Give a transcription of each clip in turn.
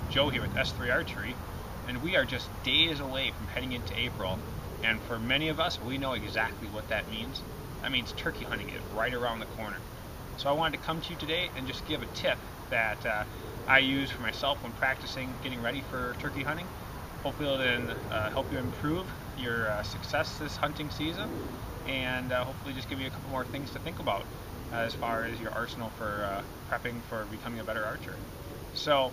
Joe here with S3 Archery, and we are just days away from heading into April, and for many of us, we know exactly what that means. That means turkey hunting is right around the corner. So I wanted to come to you today and just give a tip that I use for myself when practicing getting ready for turkey hunting. Hopefully it'll help you improve your success this hunting season, and hopefully just give you a couple more things to think about as far as your arsenal for prepping for becoming a better archer. So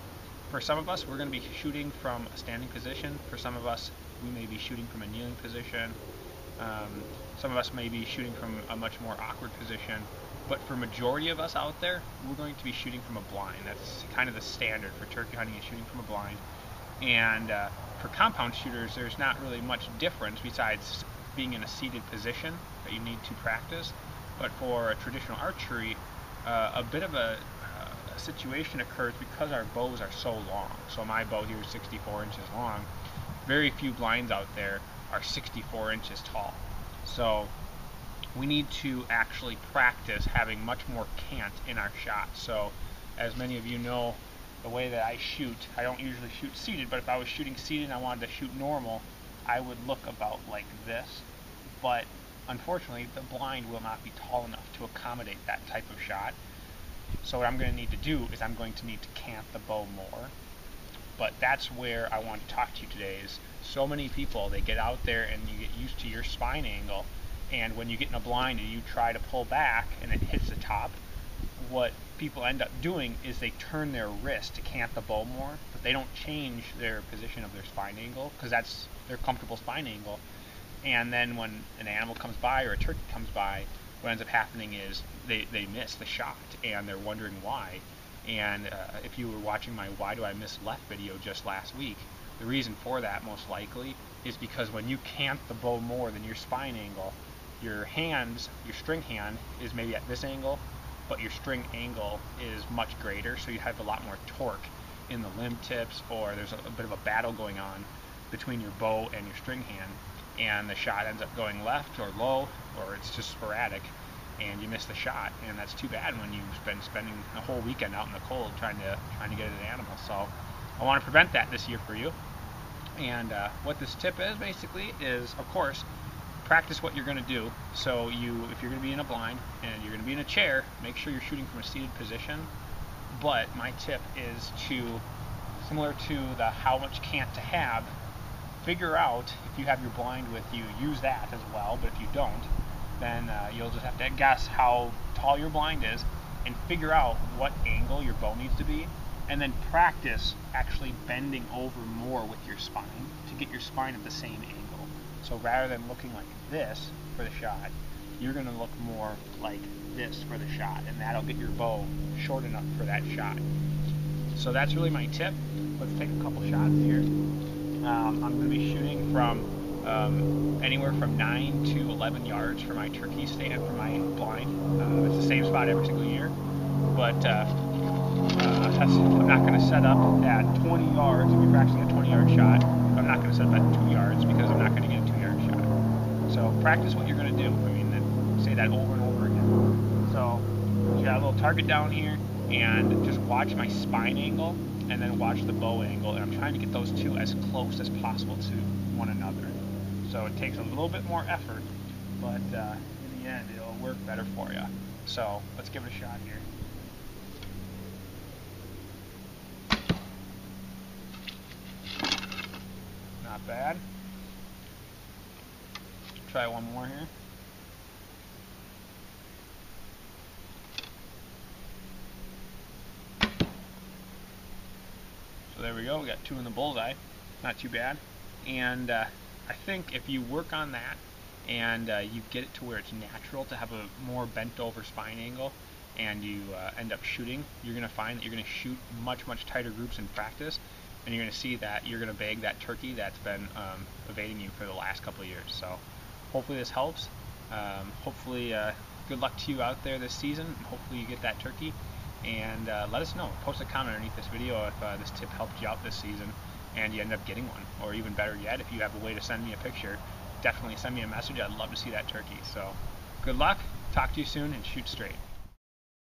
for some of us, we're going to be shooting from a standing position. For some of us, we may be shooting from a kneeling position. Some of us may be shooting from a much more awkward position. But for majority of us out there, we're going to be shooting from a blind. That's kind of the standard for turkey hunting, is shooting from a blind. And for compound shooters, there's not really much difference besides being in a seated position that you need to practice. But for traditional archery, a bit of a situation occurs because our bows are so long. So my bow here is 64 inches long. Very few blinds out there are 64 inches tall. So we need to actually practice having much more cant in our shot. So as many of you know, the way that I shoot, I don't usually shoot seated, but if I was shooting seated and I wanted to shoot normal, I would look about like this. But unfortunately, the blind will not be tall enough to accommodate that type of shot. So what I'm going to need to do is I'm going to need to cant the bow more. But that's where I want to talk to you today. Is so many people, they get out there and you get used to your spine angle, and when you get in a blind and you try to pull back and it hits the top, what people end up doing is they turn their wrist to cant the bow more, but they don't change their position of their spine angle because that's their comfortable spine angle. And then when an animal comes by or a turkey comes by, what ends up happening is they miss the shot and they're wondering why. And if you were watching my Why Do I Miss Left video just last week, the reason for that most likely is because when you cant the bow more than your spine angle, your hands, your string hand is maybe at this angle, but your string angle is much greater, so you have a lot more torque in the limb tips, or there's a bit of a battle going on between your bow and your string hand, and the shot ends up going left or low, or it's just sporadic, and you miss the shot, and that's too bad when you've been spending a whole weekend out in the cold trying to get at an animal. So I want to prevent that this year for you. And what this tip is basically is, of course, practice what you're going to do. So if you're going to be in a blind and you're going to be in a chair, make sure you're shooting from a seated position. But my tip is to, similar to the how much cant to have, figure out if you have your blind with you, use that as well. But if you don't, then you'll just have to guess how tall your blind is and figure out what angle your bow needs to be, and then practice actually bending over more with your spine to get your spine at the same angle. So rather than looking like this for the shot, you're going to look more like this for the shot, and that'll get your bow short enough for that shot. So that's really my tip. Let's take a couple shots here. I'm going to be shooting from anywhere from 9 to 11 yards for my turkey stand, for my blind. It's the same spot every single year, but I'm not going to set up at 20 yards. If you're practicing a 20-yard shot, I'm not going to set up at 2 yards because I'm not going to get a 2-yard shot. So practice what you're going to do. I mean, say that over and over again. So you got a little target down here, and just watch my spine angle and then watch the bow angle, and I'm trying to get those two as close as possible to one another. So it takes a little bit more effort, but in the end it'll work better for you. So let's give it a shot here. Not bad. Try one more here. So there we go, we got 2 in the bullseye. Not too bad. And I think if you work on that and you get it to where it's natural to have a more bent over spine angle, and you end up shooting, you're going to find that you're going to shoot much tighter groups in practice, and you're going to see that you're going to bag that turkey that's been evading you for the last couple of years. So hopefully this helps. Hopefully good luck to you out there this season. Hopefully you get that turkey, and let us know. Post a comment underneath this video if this tip helped you out this season and you end up getting one, or even better yet, if you have a way to send me a picture, definitely send me a message. I'd love to see that turkey. So good luck, talk to you soon, and shoot straight.